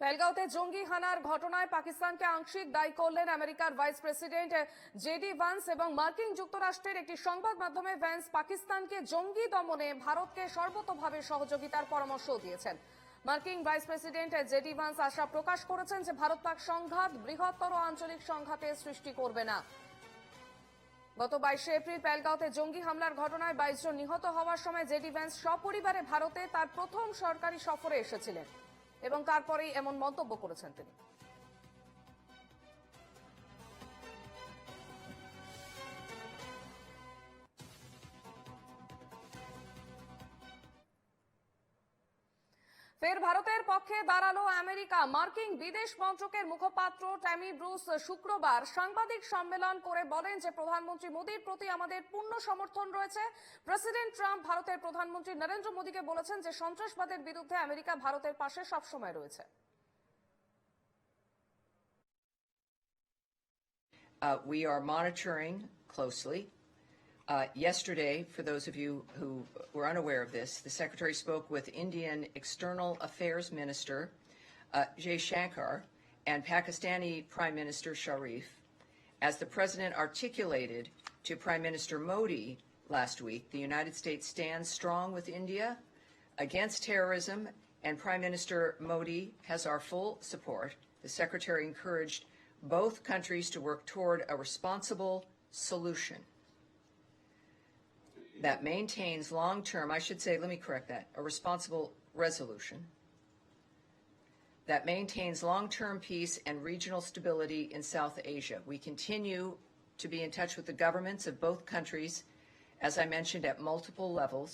পেহেলগাঁওতে জঙ্গি হানার ঘটনায় পাকিস্তানকে আংশিক দায়ী করলেন আমেরিকার ভাইস প্রেসিডেন্ট জেডি ভান্স এবং মার্কিন যুক্তরাষ্ট্রের একটি সংবাদ মাধ্যমে ভ্যান্স পাকিস্তানকে জঙ্গি দমনে ভারতকে সর্বতোভাবে সহযোগিতার পরামর্শ দিয়েছেন। মার্কিন ভাইস প্রেসিডেন্ট জেডি ভান্স আশা প্রকাশ করেছেন যে ভারত পাক সংঘাত বৃহত্তর আঞ্চলিক সংঘাতের সৃষ্টি করবে না। গত 22 এপ্রিল পেহেলগাঁওতে জঙ্গি হামলার ঘটনায় 22 জন নিহত হওয়ার সময় জেডি ভ্যান্স সপরিবারে ভারতে তার প্রথম সরকারি সফরে এসেছিলেন এবং তারপরেই এমন মন্তব্য করেছেন তিনি। ফের ভারতের পক্ষে দাঁড়ালো আমেরিকা। মার্কিন বিদেশ মন্ত্রকের মুখপাত্র ট্যামি ব্রুস শুক্রবার সাংবাদিক সম্মেলন করে বলেন যে প্রধানমন্ত্রী মোদীর প্রতি আমাদের পূর্ণ সমর্থন রয়েছে। প্রেসিডেন্ট ট্রাম্প ভারতের প্রধানমন্ত্রী নরেন্দ্র মোদীকে বলেছেন যে সন্ত্রাসবাদের বিরুদ্ধে আমেরিকা ভারতের পাশে সবসময় রয়েছে। We are monitoring closely. Yesterday, for those of you who were unaware of this, the Secretary spoke with Indian External Affairs Minister Jay Shankar and Pakistani Prime Minister Sharif. As the President articulated to Prime Minister Modi last week, the United States stands strong with India against terrorism, and Prime Minister Modi has our full support. The Secretary encouraged both countries to work toward a responsible solution that maintains long-term, I should say, let me correct that, a responsible resolution that maintains long-term peace and regional stability in South Asia. We continue to be in touch with the governments of both countries, as I mentioned, at multiple levels.